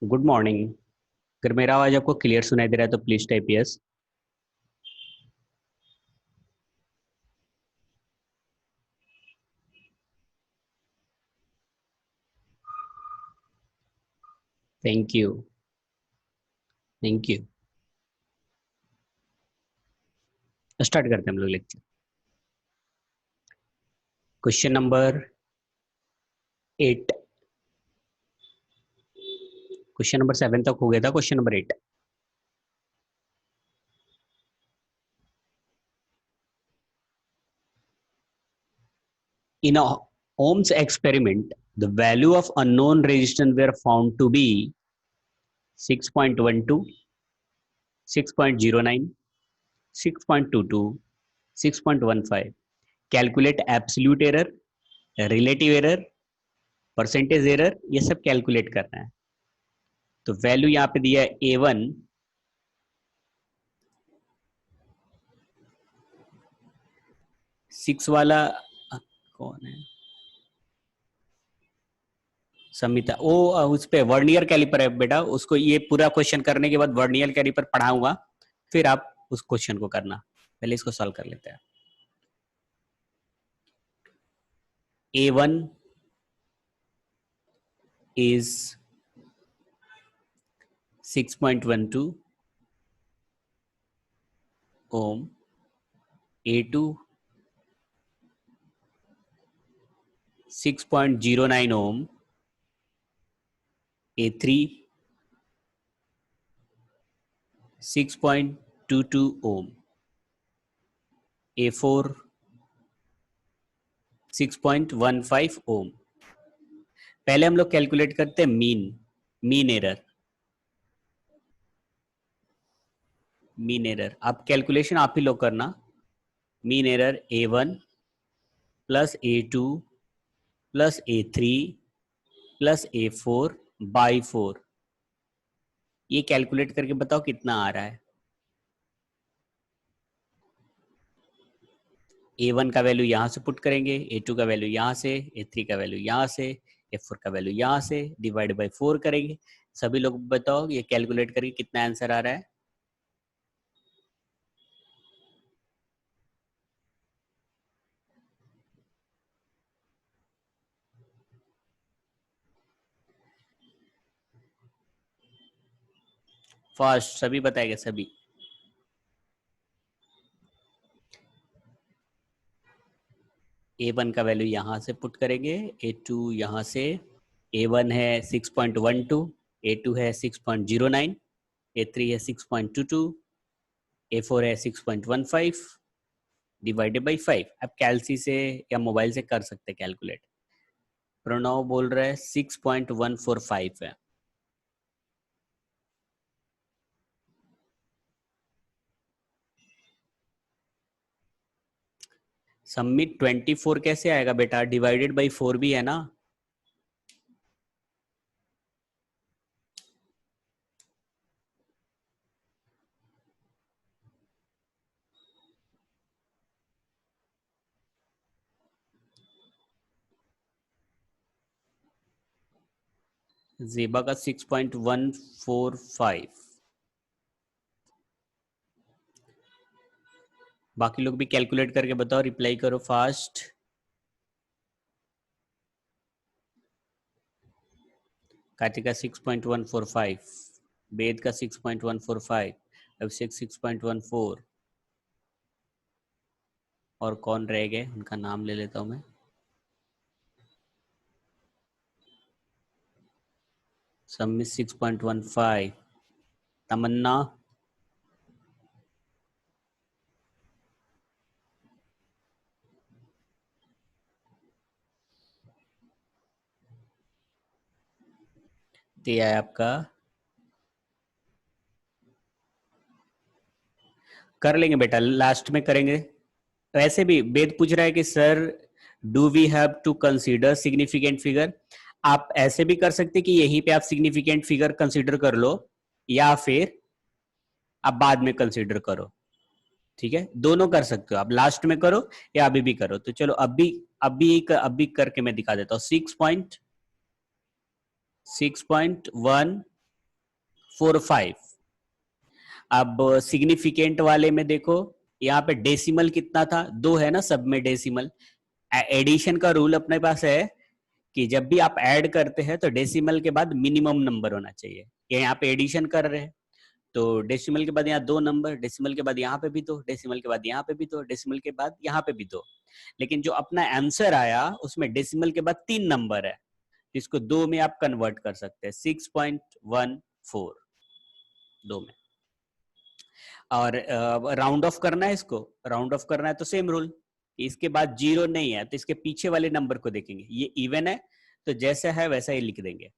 Good morning. अगर मेरा आवाज आपको क्लियर सुनाई दे रहा है तो please type yes. Thank you. Thank you. Start करते हैं हम लोग lecture. Question number 8। Question number 7 तक हो गया था, question number 8। In a Ohm's experiment, the value of unknown resistance were found to be 6.12, 6.09, 6.22, 6.15. Calculate absolute error, relative error, percentage error, ये सब कैलकुलेट करना है। तो वैल्यू यहाँ पे दिया है A1 6 वाला कौन है? समिता। वो उस पे वर्नियर कैलिपर है बेटा, उसको ये पूरा क्वेश्चन करने के बाद वर्नियर कैलिपर पढ़ाऊंगा, फिर आप उस क्वेश्चन को करना। पहले इसको सॉल्व कर लेते हैं। A1 is 6.12 ohm, A2 6.09 ohm, A3 6.22 ohm, A4 6.15 ohm। पहले हम लोग कैलकुलेट करते हैं मीन एरर। मीन एरर आप कैलकुलेशन आप ही लोग करना। Mean error A1 plus A2 plus A3 plus A4 by 4। ये कैलकुलेट करके बताओ कितना आ रहा है। A1 का वैल्यू यहां से पुट करेंगे, A2 का वैल्यू यहां से, A3 का वैल्यू यहां से, A4 का वैल्यू यहां से, डिवाइड बाई 4 करेंगे। सभी लोग बताओ ये कैलकुलेट करके कितना आंसर आ रहा है। फास्ट सभी बताएंगे सभी। A1 का वैल्यू यहां से पुट करेंगे, A2 यहां से। A1 है 6.12, A2 है 6.09, A3 है 6.22, A4 है 6.15 डिवाइडेड बाई 5। अब कैलसी से या मोबाइल से कर सकते कैलकुलेट। प्रणव बोल रहा है 6.145 है। सबमिट 24 कैसे आएगा बेटा? डिवाइडेड बाई 4 भी है ना। जेबा का 6.145। बाकी लोग भी कैलकुलेट करके बताओ, रिप्लाई करो फास्ट। कार्तिका 6.145, वेद का 6.145, अभिषेक 6.14। और कौन रह गए उनका नाम ले लेता हूं मैं। सम्मित 6.15, तमन्ना दिया है आपका। कर लेंगे बेटा, लास्ट में करेंगे। वैसे भी वेद पूछ रहा है कि sir do we have to consider significant figure. आप ऐसे भी कर सकते कि यहीं पे आप सिग्निफिकेंट फिगर कंसीडर कर लो, या फिर आप बाद में कंसीडर करो। ठीक है, दोनों कर सकते हो आप, लास्ट में करो या अभी भी करो। तो चलो अभी करके मैं दिखा देता हूँ। 6.1 45। अब सिग्निफिकेंट वाले में देखो, यहाँ पे डेसिमल कितना था, 2 है ना, सब में डेसिमल। एडिशन का रूल अपने पास है कि जब भी आप ऐड करते हैं तो डेसिमल के बाद मिनिमम नंबर होना चाहिए। यहाँ पे एडिशन कर रहे हैं तो डेसिमल के बाद यहाँ 2 नंबर, डेसिमल के बाद यहाँ पे भी 2, डेसिमल के बाद यहाँ पे भी 2, डेसिमल के बाद यहाँ पे भी 2। लेकिन जो अपना आंसर आया उसमें डेसिमल के बाद 3 नंबर है, इसको 2 में आप कन्वर्ट कर सकते हैं, 6.14 2 में। और राउंड ऑफ करना है, इसको राउंड ऑफ करना है तो सेम रूल, इसके बाद 0 नहीं है तो इसके पीछे वाले नंबर को देखेंगे, ये इवन है तो जैसा है वैसा ही लिख देंगे।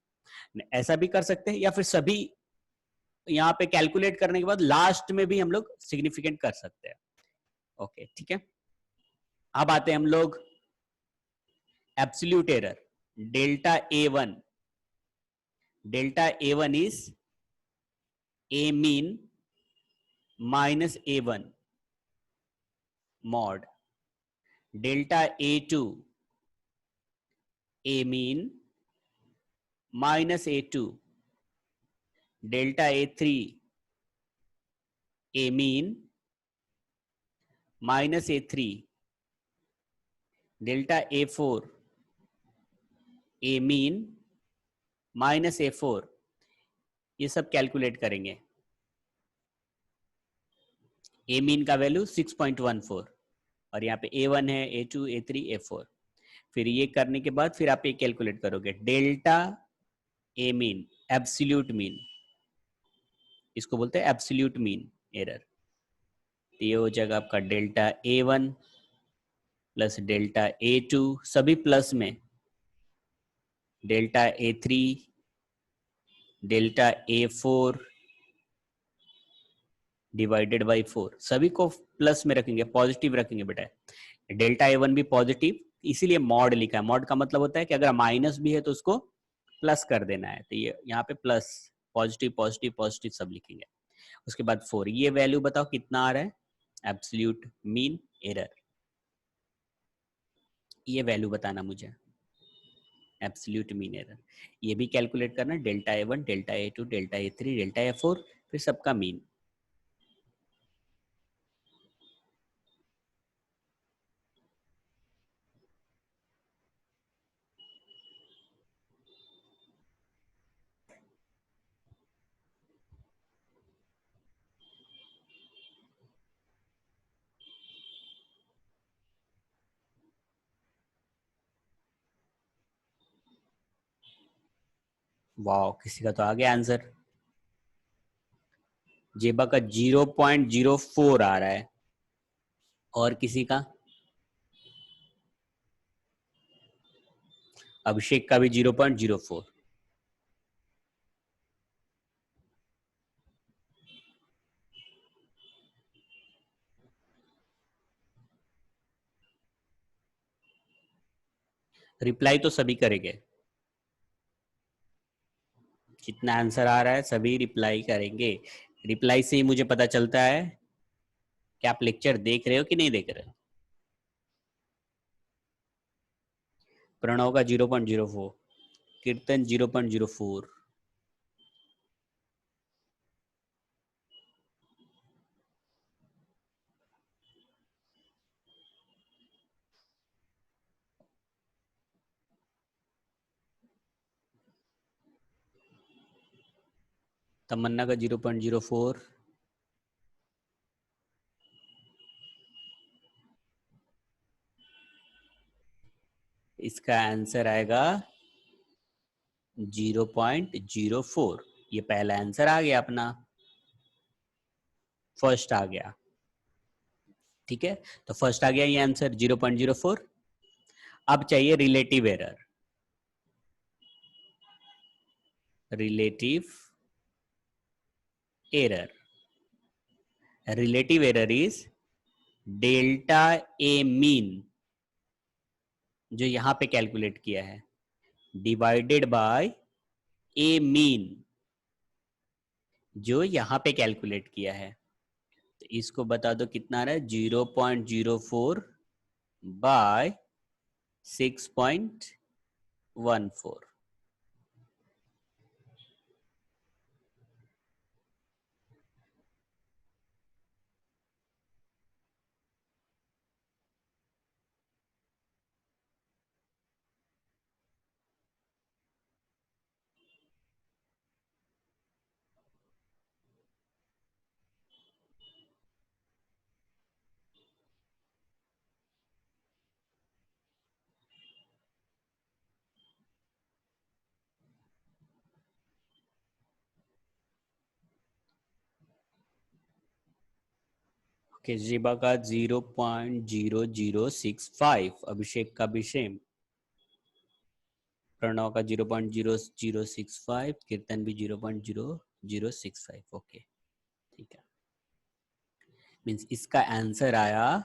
ऐसा भी कर सकते हैं, या फिर सभी यहाँ पे कैलकुलेट करने के बाद लास्ट में भी हम लोग सिग्निफिकेंट कर सकते हैं। ओके ठीक है, अब आते हैं हम लोग absolute error, delta A1। Delta A1 is A mean minus A1 mod. Delta A2 A mean minus A2। Delta A3 A mean minus A3। Delta A4 A mean minus A4। ये सब calculate करेंगे। A mean का value 6.14 और यहाँ पे A1 है, A2, A3, A4। फिर ये करने के बाद फिर आप ये कैलकुलेट करोगे, delta A mean, absolute mean, इसको बोलते हैं एब्सोल्यूट मीन एरर। तो ये हो जाएगा आपका delta A1 plus delta A2 सभी प्लस में, delta A3, delta A4 divided by 4, सभी को प्लस में रखेंगे, पॉजिटिव रखेंगे बेटा। डेल्टा A1 भी पॉजिटिव, इसीलिए मॉड लिखा है। मॉड का मतलब होता है कि अगर माइनस भी है तो उसको प्लस कर देना है, तो ये यहाँ पे प्लस, पॉजिटिव पॉजिटिव पॉजिटिव सब लिखेंगे। उसके बाद 4, ये वैल्यू बताओ कितना आ रहा है, एब्सोल्यूट मीन एरर, ये वैल्यू बताना मुझे, एब्सोल्यूट मीन एरर। ये भी कैलकुलेट करना, delta A1, delta A2, delta A3, delta A4, फिर सबका मीन। वाह, किसी का तो आ गया आंसर। जेबा का 0.04 आ रहा है, और किसी का, अभिषेक का भी 0.04। रिप्लाई तो सभी करेंगे, जितना आंसर आ रहा है सभी रिप्लाई करेंगे। रिप्लाई से ही मुझे पता चलता है कि आप लेक्चर देख रहे हो कि नहीं देख रहे हो। प्रणव का 0.04, कीर्तन 0.04, तमन्ना का 0.04, इसका आंसर आएगा 0.04। ये पहला आंसर आ गया अपना, फर्स्ट आ गया। ठीक है, तो फर्स्ट आ गया ये आंसर 0.04। अब चाहिए relative error. Relative error, relative error is delta A mean, जो यहां पे कैलकुलेट किया है, डिवाइडेड बाय ए मीन, जो यहां पे कैलकुलेट किया है। तो इसको बता दो कितना आ रहा है, 0.04 बाय 6.14। ओके, जीबा का 0.0065, अभिषेक का भी सेम, प्रणव का 0.0065, कीर्तन भी 0.0065। ओके ठीक है, मीन्स इसका आंसर आया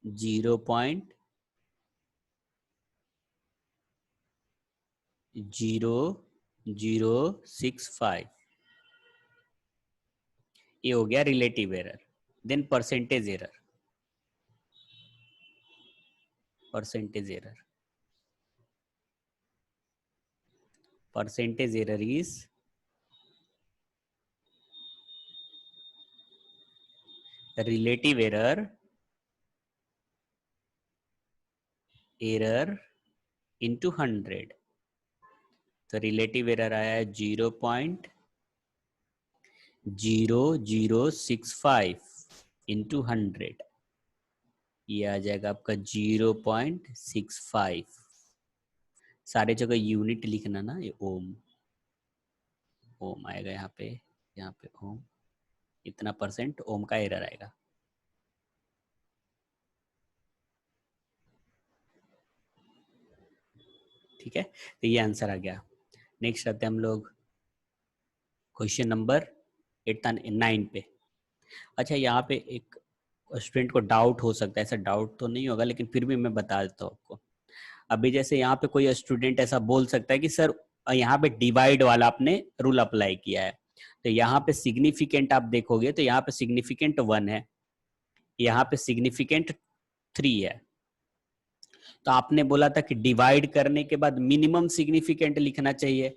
0.0065। ये हो गया relative error. Then percentage error, percentage error is relative error into 100। तो रिलेटिव एरर आया है 0.0065 इंटू 100, ये आ जाएगा आपका 0.65। सारे जगह यूनिट लिखना ना, ये ओम, ओम आएगा यहाँ पे ओम, इतना परसेंट ओम का एरर आएगा। ठीक है, तो ये आंसर आ गया। नेक्स्ट आते हैं हम लोग क्वेश्चन नंबर 9 पे। अच्छा, यहाँ पे एक स्टूडेंट को डाउट हो सकता है, ऐसा डाउट तो नहीं होगा लेकिन फिर भी मैं बता देता हूँ आपको। अभी जैसे यहाँ पे कोई स्टूडेंट ऐसा बोल सकता है कि सर यहाँ पे डिवाइड वाला आपने रूल अप्लाई किया है, तो यहाँ पे सिग्निफिकेंट आप देखोगे तो यहाँ पे सिग्निफिकेंट 1 है, यहाँ पे सिग्निफिकेंट 3 है। तो आपने बोला था कि डिवाइड करने के बाद मिनिमम सिग्निफिकेंट लिखना चाहिए,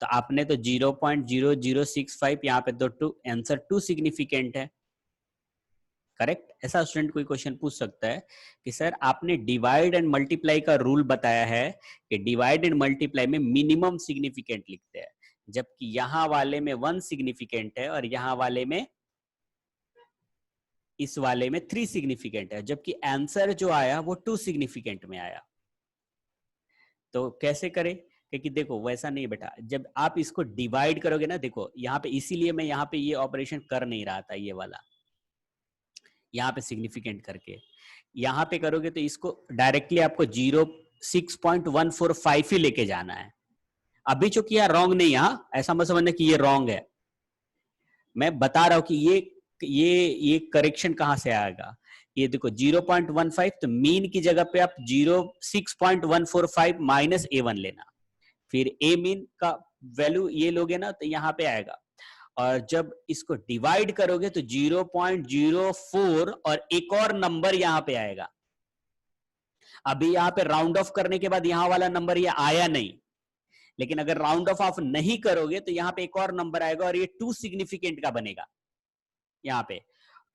तो आपने तो 0.0065 यहाँ पे तो आंसर 2 सिग्निफिकेंट है, करेक्ट। ऐसा स्टूडेंट कोई क्वेश्चन पूछ सकता है कि सर आपने डिवाइड एंड मल्टीप्लाई का रूल बताया है कि डिवाइड एंड मल्टीप्लाई में मिनिमम सिग्निफिकेंट लिखते हैं, जबकि यहाँ वाले में 1 सिग्निफिकेंट है और यहाँ वाले में, इस वाले में 3 सिग्निफिकेंट है, जबकि आंसर जो आया वो 2 सिग्निफिकेंट में आया। तो कैसे करें? क्योंकि देखो वैसा नहीं बेटा, जब आप इसको डिवाइड करोगे ना, देखो यहाँ पे, इसीलिए मैं यहाँ पे ये ऑपरेशन कर नहीं रहा था, ये वाला यहाँ पे सिग्निफिकेंट करके, यहाँ पे करोगे तो इसको डायरेक्टली आपको 6.145 ही लेके जाना है। अभी जो किया रॉन्ग नहीं, यहाँ ऐसा मत समझना कि ये रॉन्ग है, मैं बता रहा हूं कि ये करेक्शन कहां से आएगा। ये देखो 0.15, तो मीन की जगह पे आप 6.145 माइनस A1 लेना, फिर ए मीन का वैल्यू ये लोगे ना तो यहाँ पे आएगा, और जब इसको डिवाइड करोगे तो 0.04 और एक और नंबर यहाँ पे आएगा। अभी यहाँ पे राउंड ऑफ करने के बाद यहाँ वाला नंबर ये आया नहीं, लेकिन अगर राउंड ऑफ नहीं करोगे तो यहाँ पे एक और नंबर आएगा और ये 2 सिग्निफिकेंट का बनेगा। यहाँ पे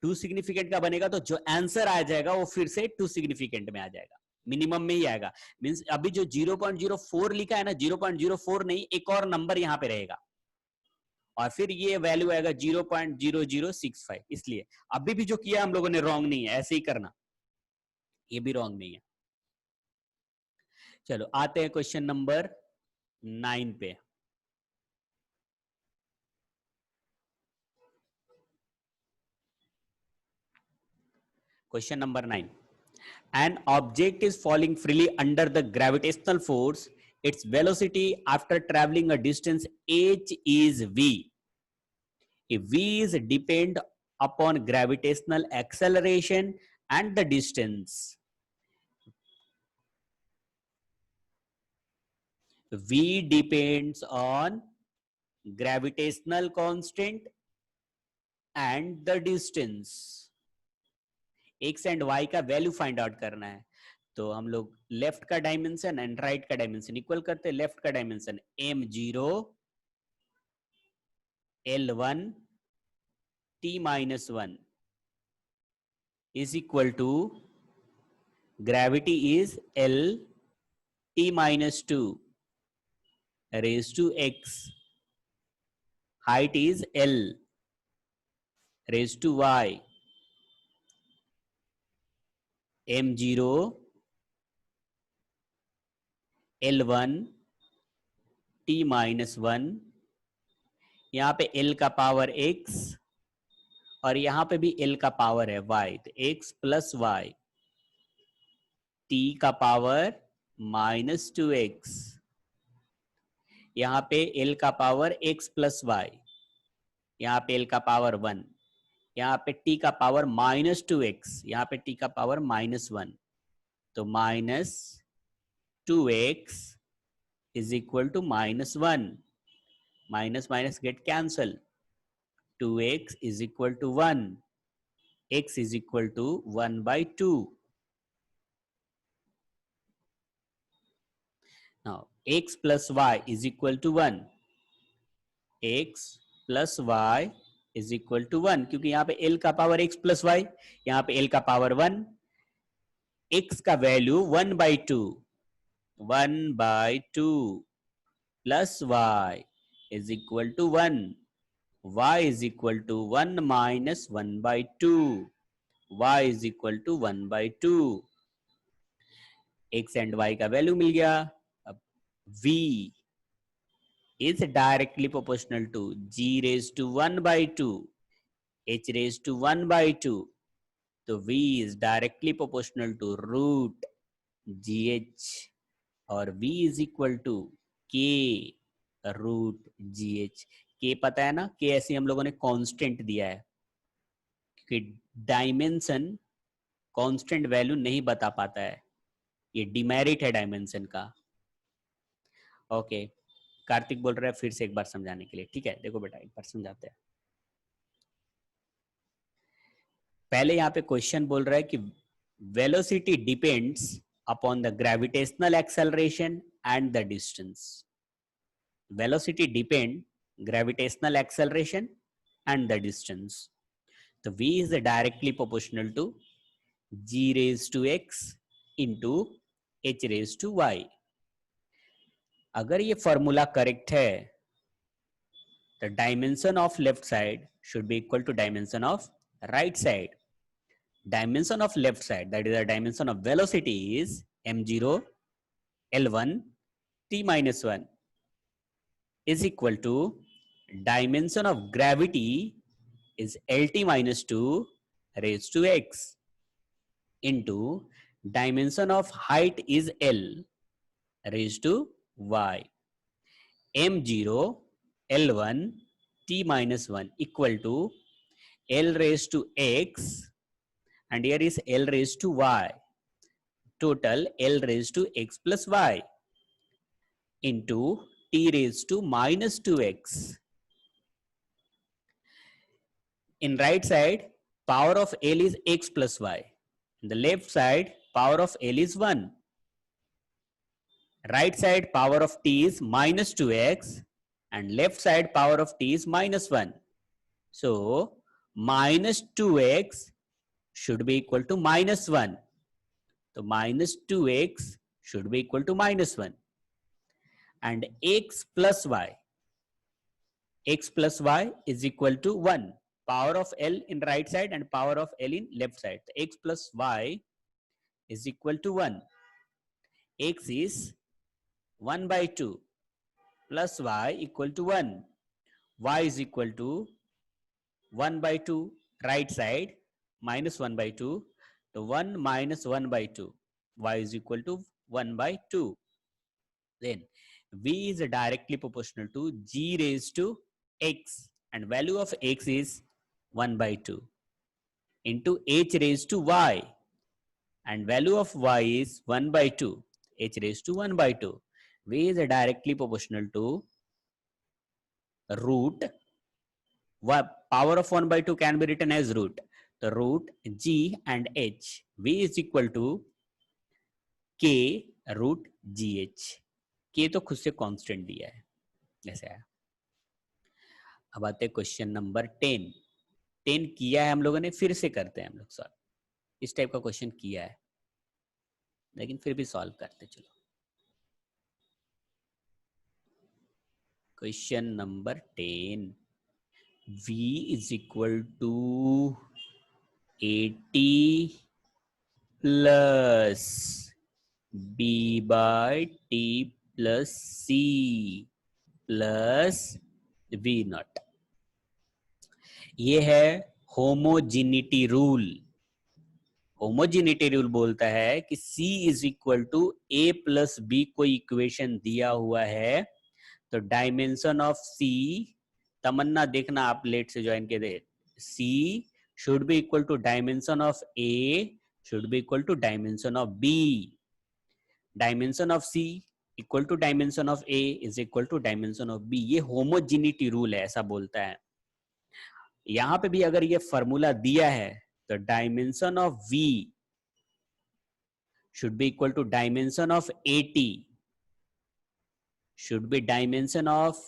2 सिग्निफिकेंट का बनेगा, तो जो आंसर आ जाएगा वो फिर से 2 सिग्निफिकेंट में आ जाएगा, मिनिमम में ही आएगा। मींस अभी जो 0.04 लिखा है ना, 0.04 नहीं, एक और नंबर यहाँ पे रहेगा और फिर ये वैल्यू आएगा 0.0065। इसलिए अभी भी जो किया हम लोगों ने रॉन्ग नहीं है, ऐसे ही करना, ये भी रॉन्ग नहीं है। चलो आते हैं क्वेश्चन नंबर 9 पे। Question number 9, an object is falling freely under the gravitational force, its velocity after traveling a distance h is v. If v is depend upon gravitational acceleration and the distance, v depends on gravitational constant and the distance, x and y का value find out करना है। तो हम लोग left का dimension and right का dimension equal करते हैं। लेफ्ट का dimension m0 L1 t-1 is equal to gravity is L t-2 raised to x, height is L raised to y, m0 L1 t-1, यहाँ पे L का power x और यहाँ पे भी l का पावर है y, तो x प्लस वाई, t का पावर -2x, यहाँ पे l का पावर x प्लस वाई, यहाँ पे l का पावर 1, यहाँ पे t का पावर -2x, यहाँ पे t का पावर -1, तो -2x is equal to -1, minus minus get cancel, 2x is equal to 1, x is equal to 1 by 2. Now x plus y is equal to 1, x plus y is equal to 1, क्योंकि यहाँ पे l का power x plus y, यहाँ पे l का power 1, x का value 1 by 2, 1 by 2 plus y is equal to 1, y is equal to 1 minus 1 by 2, y is equal to 1 by 2, x and y का value मिल गया. अब v is directly proportional to g raised to 1 by 2, h raised to 1 by 2, तो v is directly proportional to root gh, और v is equal to k root gh. k पता है ना, k ऐसे हम लोगों ने कांस्टेंट दिया है कि डायमेंशन कांस्टेंट वैल्यू नहीं बता पाता है, ये डिमेरिट है डायमेंशन का. ओके, कार्तिक बोल रहा है फिर से एक बार समझाने के लिए. ठीक है, देखो बेटा एक बार समझाते हैं. पहले यहाँ पे क्वेश्चन बोल रहा है कि velocity depends upon the gravitational acceleration and the distance. Velocity depend gravitational acceleration and the distance. तो v is directly proportional to g raised to x into h raised to y. अगर ये formula correct है, the dimension of left side should be equal to dimension of right side. Dimension of left side, that is the dimension of velocity, is m0 l1 t minus 1 is equal to dimension of gravity is lt minus 2 raised to x into dimension of height is l raised to y. m0 l1 t minus 1 equal to l raised to x, and here is l raised to y, total l raised to x plus y into t raised to minus 2x. In right side, power of l is x plus y. In the left side, power of l is 1. Right side, power of t is minus 2x, and left side, power of t is minus 1. So, minus 2x should be equal to minus 1. So, minus 2x should be equal to minus 1. And x plus y is equal to 1. Power of L in right side and power of L in left side. So x plus y is equal to 1. X is 1 by 2 plus y equal to 1. Y is equal to 1 by 2 right side minus 1 by 2. So 1 minus 1 by 2. Y is equal to 1 by 2. Then v is directly proportional to g raised to x, and value of x is 1 by 2 into h raised to y, and value of y is 1 by 2, h raised to 1 by 2. v is directly proportional to root, power of 1 by 2 can be written as root, the root g and h. v is equal to k root gh. k तो खुद से constant दिया है, ऐसे है. अब आते हैं क्वेश्चन नंबर 10. 10 किया है हम लोगों ने, फिर से करते हैं हम लोग सॉल्व. इस टाइप का क्वेश्चन किया है लेकिन फिर भी सॉल्व करते. चलो question number 10. v is equal to 80 plus b by t plus c plus v naught. ये है होमोजिनिटी रूल। होमोजिनिटी रूल बोलता है कि C is equal to A plus B कोई इक्वेशन दिया हुआ है तो डायमेंशन ऑफ C, तमन्ना देखना आप लेट से ज्वाइन के दे, C should be equal to dimension of A should be equal to dimension of B. Dimension of C equal to dimension of A is equal to dimension of B. ये homogeneity rule है, ऐसा बोलता है। यहां पे भी अगर ये फॉर्मूला दिया है तो dimension of V should be equal to dimension of AT should be dimension of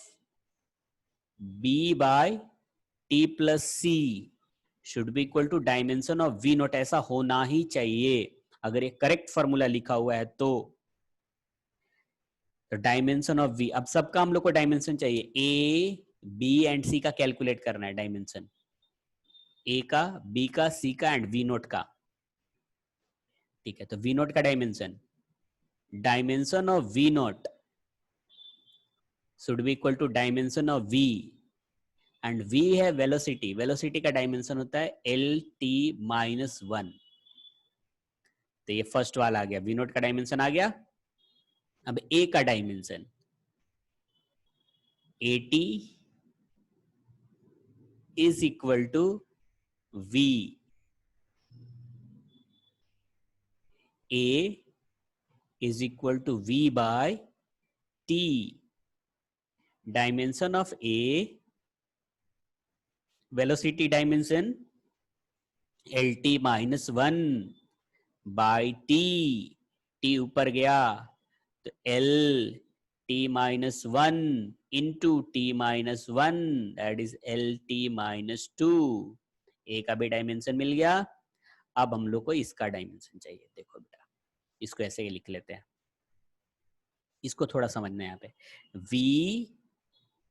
B by T plus C should be equal to dimension of V not, ऐसा होना ही चाहिए अगर ये करेक्ट फॉर्मूला लिखा हुआ है तो डायमेंशन ऑफ V, अब सबका हम लोग को डायमेंशन चाहिए, A B एंड C का कैलकुलेट करना है डायमेंशन, A का B का C का एंड V नोट का। ठीक है, तो V नोट का dimension of V note should be equal to dimension of V and V है वेलोसिटी, वेलोसिटी का डायमेंशन होता है LT माइनस 1। तो ये फर्स्ट वाला आ गया, V नोट का डायमेंशन आ गया। अब A का dimension AT is equal to V, A is equal to V by T, dimension of A, velocity dimension LT minus 1 by T, T ऊपर गया तो L T minus 1 into T minus 1 that is LT minus 2। A का भी dimension मिल गया। अब हम लोग को इसका डायमेंशन चाहिए। देखो बेटा, इसको ऐसे ही लिख लेते हैं, इसको थोड़ा समझना है यहाँ पे। V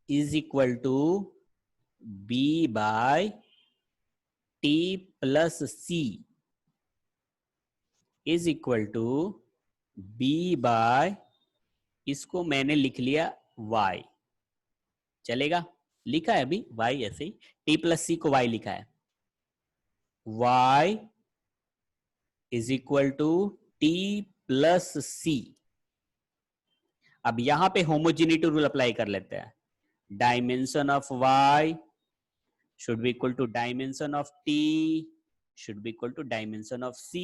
is equal to B by T plus C is equal to B by, इसको मैंने लिख लिया Y, चलेगा? लिखा है अभी Y ऐसे ही, T प्लस C को Y लिखा है, Y is equal to T plus C। अब यहां पे होमोजिनिटी रूल अप्लाई कर लेते हैं, dimension of Y should be equal to dimension of T should be equal to dimension of C।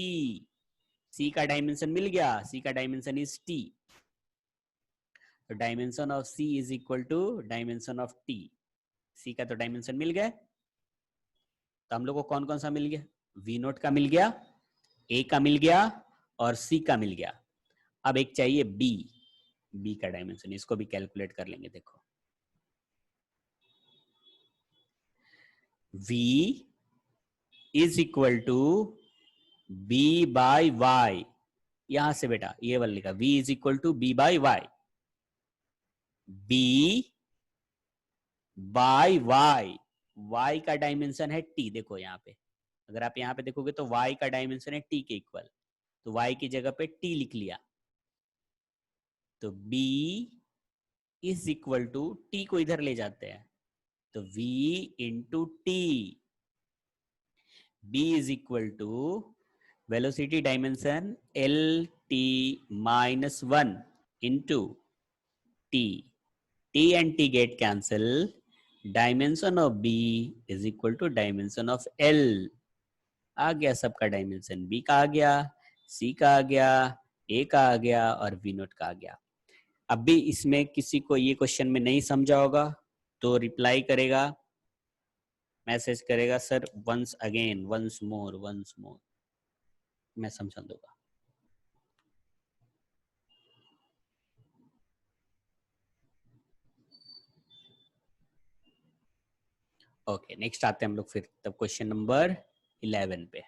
C का डायमेंशन मिल गया, C का डायमेंशन इज T, तो dimension of C is equal to dimension of T। C का तो dimension मिल गया, तो हम लोग को कौन कौन सा मिल गया, V नोट का मिल गया, A का मिल गया और C का मिल गया। अब एक चाहिए B का डायमेंशन, इसको भी कैलकुलेट कर लेंगे। देखो V is equal to B by Y, यहां से बेटा ये वाला लिखा, V is equal to B by Y, B by Y, Y का डायमेंशन है T। देखो यहाँ पे, अगर आप यहाँ पे देखोगे तो Y का डायमेंशन है T के इक्वल, तो Y की जगह पे T लिख लिया, तो B is equal to, T को इधर ले जाते हैं तो V into T, B is equal to velocity dimension LT minus 1 into T, T and T get cancel, dimension of B is equal to dimension of L। आ गया सबका dimension, B का आ गया, C का आ गया, A का आ गया और V नोट का आ गया। अब भी इसमें किसी को ये क्वेश्चन में नहीं समझा होगा तो रिप्लाई करेगा, मैसेज करेगा, sir once again, once more, मैं समझा दूंगा। ओके, नेक्स्ट आते हैं हम लोग फिर तब क्वेश्चन नंबर 11 पे।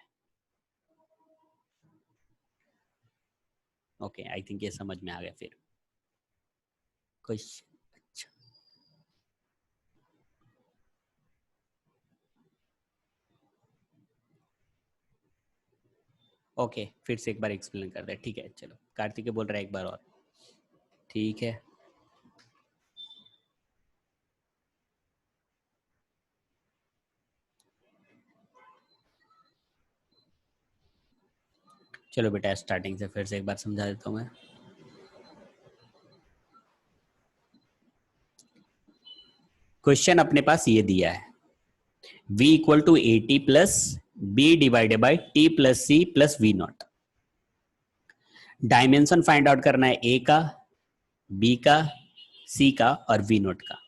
ओके, आई थिंक ये समझ में आ गया फिर क्वेश्चन। अच्छा, ओके, फिर से एक बार एक्सप्लेन कर दे। ठीक है, चलो कार्तिक बोल रहा है एक बार और। ठीक है, चलो बेटा स्टार्टिंग से फिर से एक बार समझा देता हूँ मैं। क्वेश्चन अपने पास ये दिया है, v equal to A T plus B divided by T plus C plus V nought. Dimension find out करना है ए का, बी का, सी का और वी नॉट का।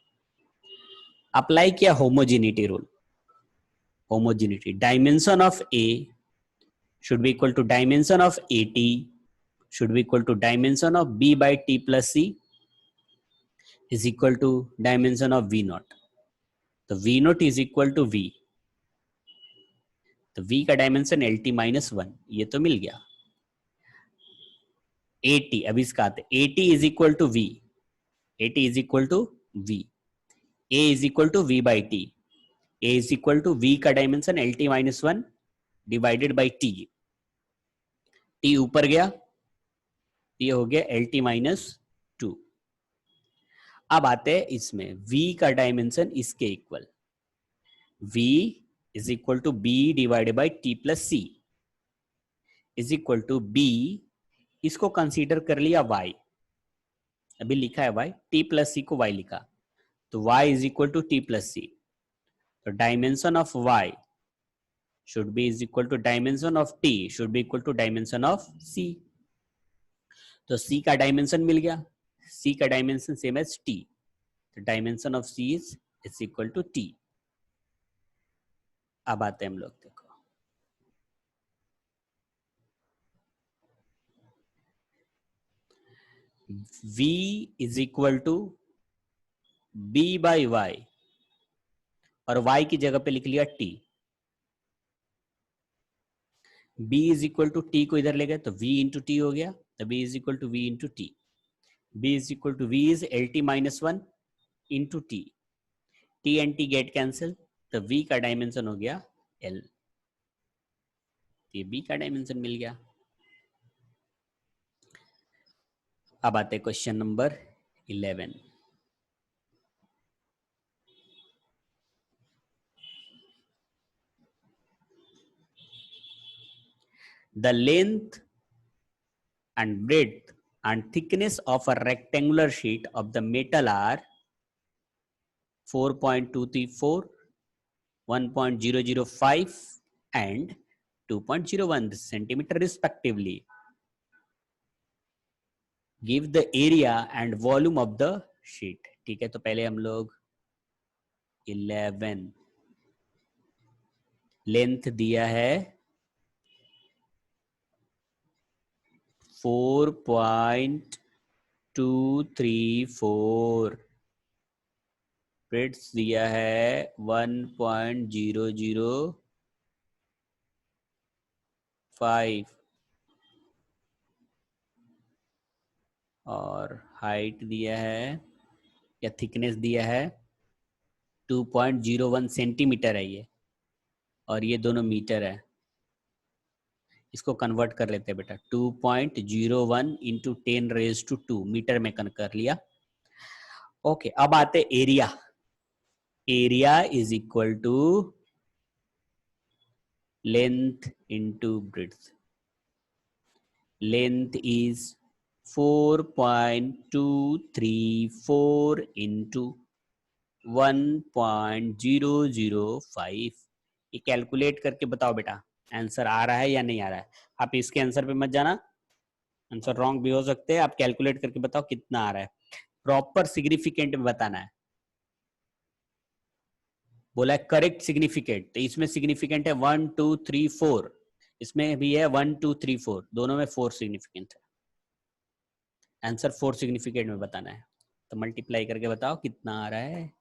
अप्लाई किया homogeneity rule. Homogeneity, dimension of A should be equal to dimension of AT should be equal to dimension of B by T plus C is equal to dimension of V naught. तो V naught is equal to V, तो V का dimension LT minus 1, ये तो मिल गया। AT, अभी इसका आते, AT is equal to V, AT is equal to V, A is equal to V by T, A is equal to V का dimension LT minus 1 divided by T, T ऊपर गया, ये हो गया LT माइनस 2। अब आते हैं इसमें V का डायमेंशन इसके equal, V is equal to B divided by T plus C is equal to B, इसको कंसीडर कर लिया y, अभी लिखा है y, t प्लस सी को y लिखा, तो y is equal to T plus C, तो dimension of y should be is equal to dimension of t should be equal to dimension of c, तो c का dimension मिल गया, c का dimension same as t, तो dimension of c is equal to t। अब आते हैं हम लोग, देखो v is equal to b by y और y की जगह पे लिख लिया t, b is equal to t को इधर ले गए तो v इंटू टी हो गया, तो b is equal to v into T, b is equal to v is L T minus 1 into T, t and t get cancel, तो v का डायमेंशन हो गया l, ये b का डायमेंशन मिल गया। अब आते हैं question number 11। The length and breadth and thickness of a rectangular sheet of the metal are 4.234, 1.005 and 2.01 centimeter respectively. Give the area and volume of the sheet। ठीक है, तो पहले हम लोग 11, लेंथ दिया है 4.234, ब्रेड्थ दिया है 1.005 और हाइट दिया है या थिकनेस दिया है 2.01 सेंटीमीटर है ये, और ये दोनों मीटर है। इसको कन्वर्ट कर लेते हैं बेटा, 2.01 इंटू 10⁻², मीटर में कन्वर्ट कर लिया। ओके, अब आते area. Area is equal to length into breadth. Length is 4.234 into 1.005। ये कैलकुलेट करके बताओ बेटा, आंसर आ रहा है या नहीं आ रहा है। आप इसके आंसर पे मत जाना, आंसर रॉन्ग भी हो सकते हैं। आप कैलकुलेट करके बताओ कितना आ रहा है, प्रॉपर सिग्निफिकेंट में बताना है। बोला है करेक्ट सिग्निफिकेंट, तो इसमें सिग्निफिकेंट है 1 2 3 4, इसमें भी है 1 2 3 4, दोनों में 4 सिग्निफिकेंट है। आंसर 4 सिग्निफिकेंट में बताना है, तो मल्टीप्लाई करके बताओ कितना आ रहा है।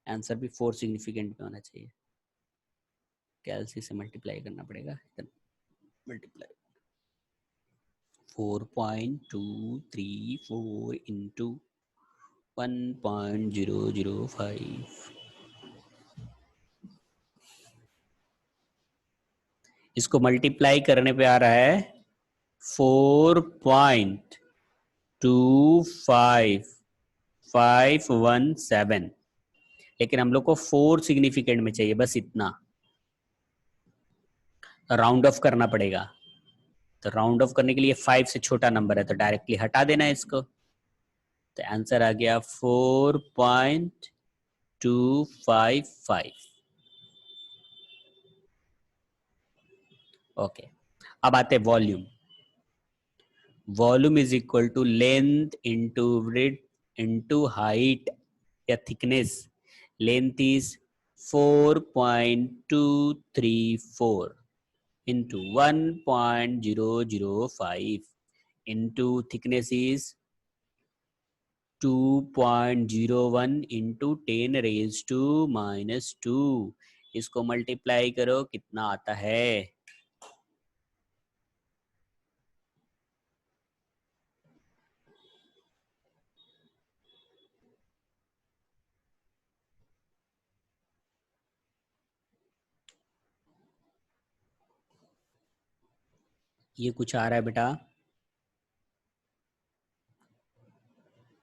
आंसर भी 4 सिग्निफिकेंट में होना चाहिए, कैलसी से मल्टीप्लाई करना पड़ेगा। मल्टीप्लाई 4.234 इंटू 1.005, इसको मल्टीप्लाई करने पे आ रहा है 4.25517, लेकिन हम लोग को 4 सिग्निफिकेंट में चाहिए, बस इतना। राउंड ऑफ करना पड़ेगा, तो राउंड ऑफ करने के लिए 5 से छोटा नंबर है तो डायरेक्टली हटा देना है इसको। तो आंसर आ गया 4.255। ओके, अब आते हैं volume. Volume is equal to length into breadth into height या thickness. Length is 4.234 into 1.005 into thickness is 2.01 into 10 raised to minus 2। इसको मल्टीप्लाई करो, कितना आता है? ये कुछ आ रहा है बेटा,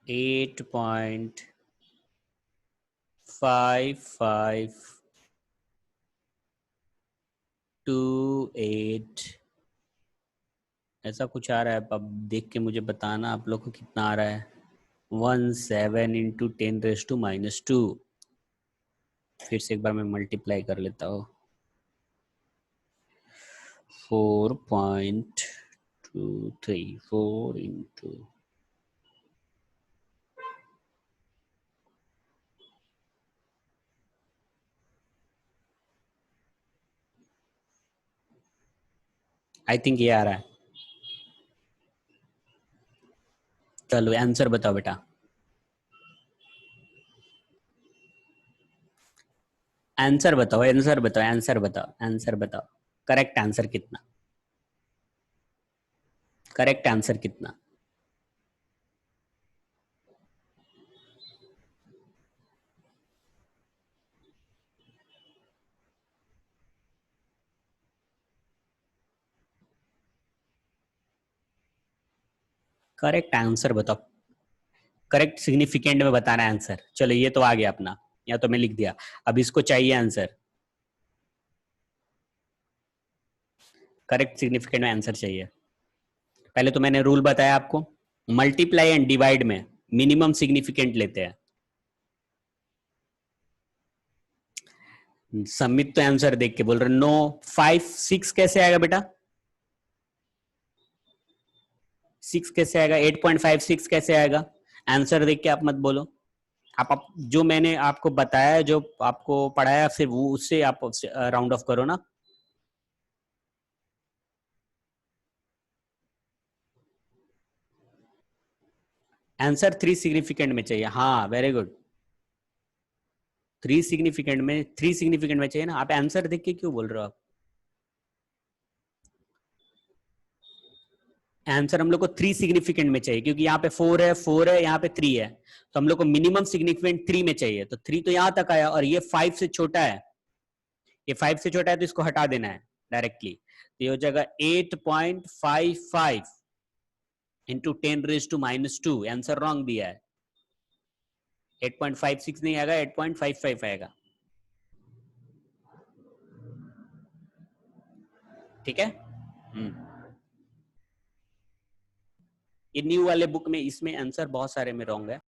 8.5528 ऐसा कुछ आ रहा है। अब देख के मुझे बताना आप लोग को कितना आ रहा है। 17 into 10 raised to minus 2। फिर से एक बार मैं मल्टीप्लाई कर लेता हूँ। 4.234 into आई थिंक ये आ रहा है। चलो आंसर बताओ बेटा। आंसर बताओ, आंसर बताओ, आंसर बताओ, आंसर बताओ। करेक्ट आंसर कितना? करेक्ट आंसर कितना? करेक्ट आंसर बताओ। करेक्ट सिग्निफिकेंट में बताना है आंसर। चलो ये तो आ गया अपना, या तो मैं लिख दिया। अब इसको चाहिए आंसर। करेक्ट सिग्निफिकेंट में आंसर चाहिए। पहले तो मैंने रूल बताया आपको, मल्टीप्लाई एंड डिवाइड में मिनिमम सिग्निफिकेंट लेते हैं। समित तो आंसर देख के बोल रहे नो। 5 6 कैसे आएगा बेटा? 6 कैसे आएगा? 8.56 कैसे आएगा? आंसर देख के आप मत बोलो। आप जो मैंने आपको बताया, जो आपको पढ़ाया, फिर वो उससे आप राउंड ऑफ करो ना। आंसर 3 सिग्निफिकेंट में चाहिए। हाँ वेरी गुड। 3 सिग्निफिकेंट में चाहिए ना। आप आंसर देख के क्यों बोल रहे हो? आप आंसर हम लोग को 3 सिग्निफिकेंट में चाहिए, क्योंकि यहाँ पे 4 है, 4 है, यहाँ पे 3 है। तो हम लोग को मिनिमम सिग्निफिकेंट 3 में चाहिए। तो 3 तो यहाँ तक आया, और ये 5 से छोटा है। ये 5 से छोटा है तो इसको हटा देना है डायरेक्टली। तो ये हो जाएगा 8.55 into 10 raise to minus 2। Answer wrong दिया है। 8.56 नहीं आएगा, 8.55 आएगा। ठीक है। ये न्यू वाले बुक में इसमें आंसर बहुत सारे में रॉन्ग है।